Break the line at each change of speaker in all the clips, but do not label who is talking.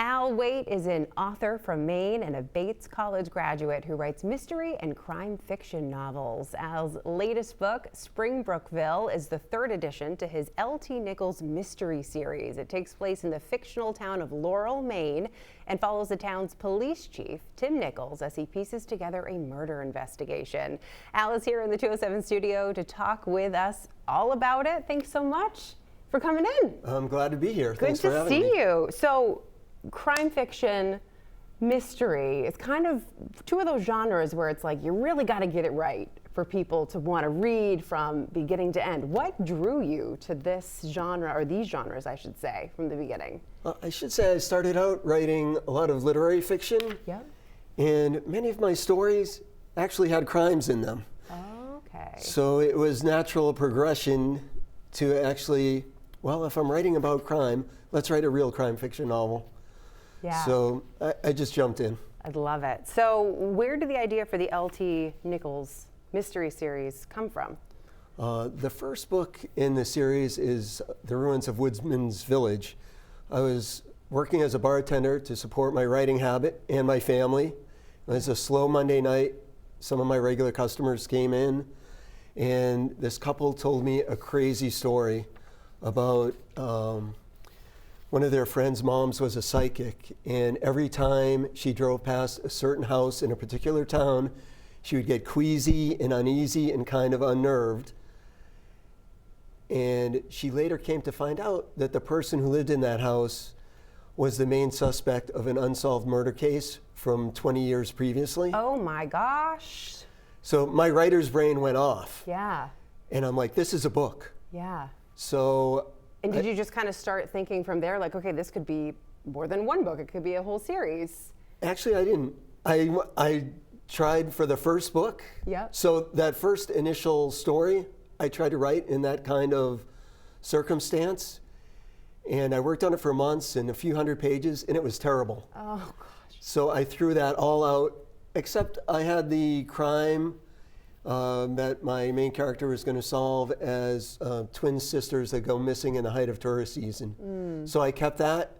Al Waitt is an author from Maine and a Bates College graduate who writes mystery and crime fiction novels. Al's latest book, Springbrookville, is the third edition to his LT Nichols mystery series. It takes place in the fictional town of Laurel, Maine, and follows the town's police chief, Tim Nichols, as he pieces together a murder investigation. Al is here in the 207 studio to talk with us all about it. Thanks so much for coming in.
I'm glad to be here.
Good
Thanks for having me.
to see you. So, crime fiction, mystery, it's kind of two of those genres where it's like you really got to get it right for people to want to read from beginning to end. What drew you to this genre, or these genres, I should say, from the beginning?
I should say I started out writing a lot of literary fiction.
Yep.
And many of my stories actually had crimes in them.
Okay.
So it was natural progression to actually, well, if I'm writing about crime, let's write a real crime fiction novel.
Yeah.
So I just jumped in.
I love it. So where did the idea for the LT Nichols mystery series come from?
The first book in the series is The Ruins of Woodsman's Village. I was working as a bartender to support my writing habit and my family. It was a slow Monday night. Some of my regular customers came in, and this couple told me a crazy story about one of their friends' moms was a psychic, and every time she drove past a certain house in a particular town, she would get queasy and uneasy and kind of unnerved. And she later came to find out that the person who lived in that house was the main suspect of an unsolved murder case from 20 years previously.
Oh my gosh.
So my writer's brain went off.
Yeah.
And I'm like, this is a book.
Yeah.
So.
And did you just kind of start thinking from there, like, okay, this could be more than one book, it could be a whole series?
Actually, I didn't. I tried for the first book.
Yeah.
So that first initial story, I tried to write in that kind of circumstance. And I worked on it for months and a few hundred pages, and it was terrible.
Oh, gosh.
So I threw that all out, except I had the crime that my main character was going to solve as twin sisters that go missing in the height of tourist season. So I kept that.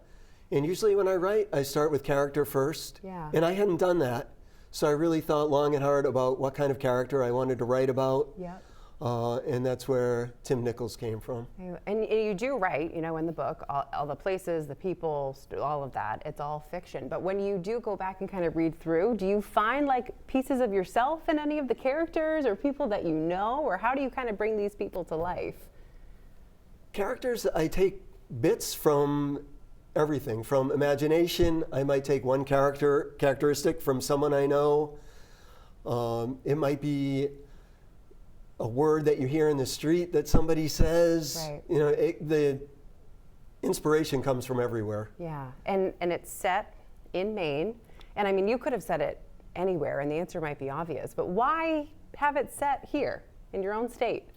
And usually when I write, I start with character first.
Yeah.
And I hadn't done that. So I really thought long and hard about what kind of character I wanted to write about.
Yeah.
And that's where Tim Nichols came from.
And you do write, you know, in the book, all the places, the people, all of that, it's all fiction. But when you do go back and kind of read through, do you find like pieces of yourself in any of the characters or people that you know, or how do you kind of bring these people to life?
Characters, I take bits from everything. From imagination, I might take one characteristic from someone I know. It might be a word that you hear in the street that somebody says.
Right.
You know, the inspiration comes from everywhere.
Yeah, and it's set in Maine, and I mean, you could have said it anywhere, and the answer might be obvious, but why have it set here in your own state?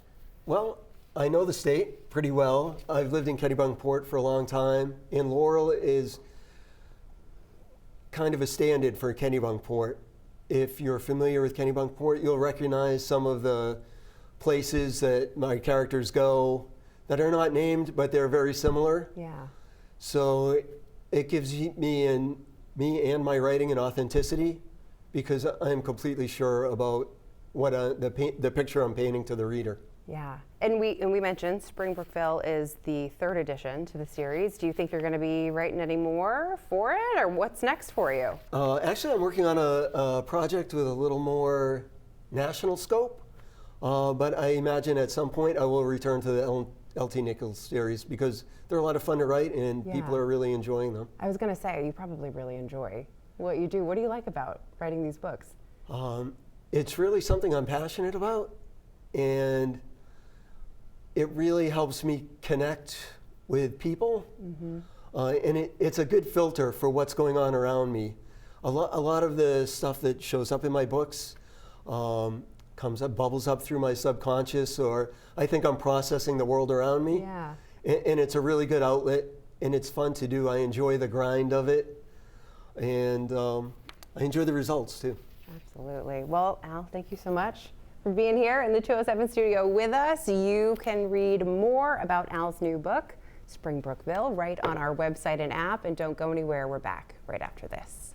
Well, I know the state pretty well. I've lived in Kennebunkport for a long time, and Laurel is kind of a stand-in for Kennebunkport. If you're familiar with Kennebunkport, you'll recognize some of the places that my characters go that are not named, but they're very similar.
Yeah.
So it gives me and my writing an authenticity, because I'm completely sure about what the picture I'm painting to the reader.
Yeah, and we mentioned Springbrookville is the third edition to the series. Do you think you're going to be writing any more for it, or what's next for you?
Actually, I'm working on a project with a little more national scope. But I imagine at some point I will return to the LT Nichols series, because they're a lot of fun to write and people are really enjoying them.
I was going to say, you probably really enjoy what you do. What do you like about writing these books?
It's really something I'm passionate about, and it really helps me connect with people. And it's a good filter for what's going on around me. A lot of the stuff that shows up in my books comes up, bubbles up through my subconscious, or I think I'm processing the world around me.
Yeah.
And it's a really good outlet, and it's fun to do. I enjoy the grind of it, and I enjoy the results too.
Absolutely. Well, Al, thank you so much for being here in the 207 studio with us. You can read more about Al's new book, Springbrookville right on our website and app. And don't go anywhere. We're back right after this.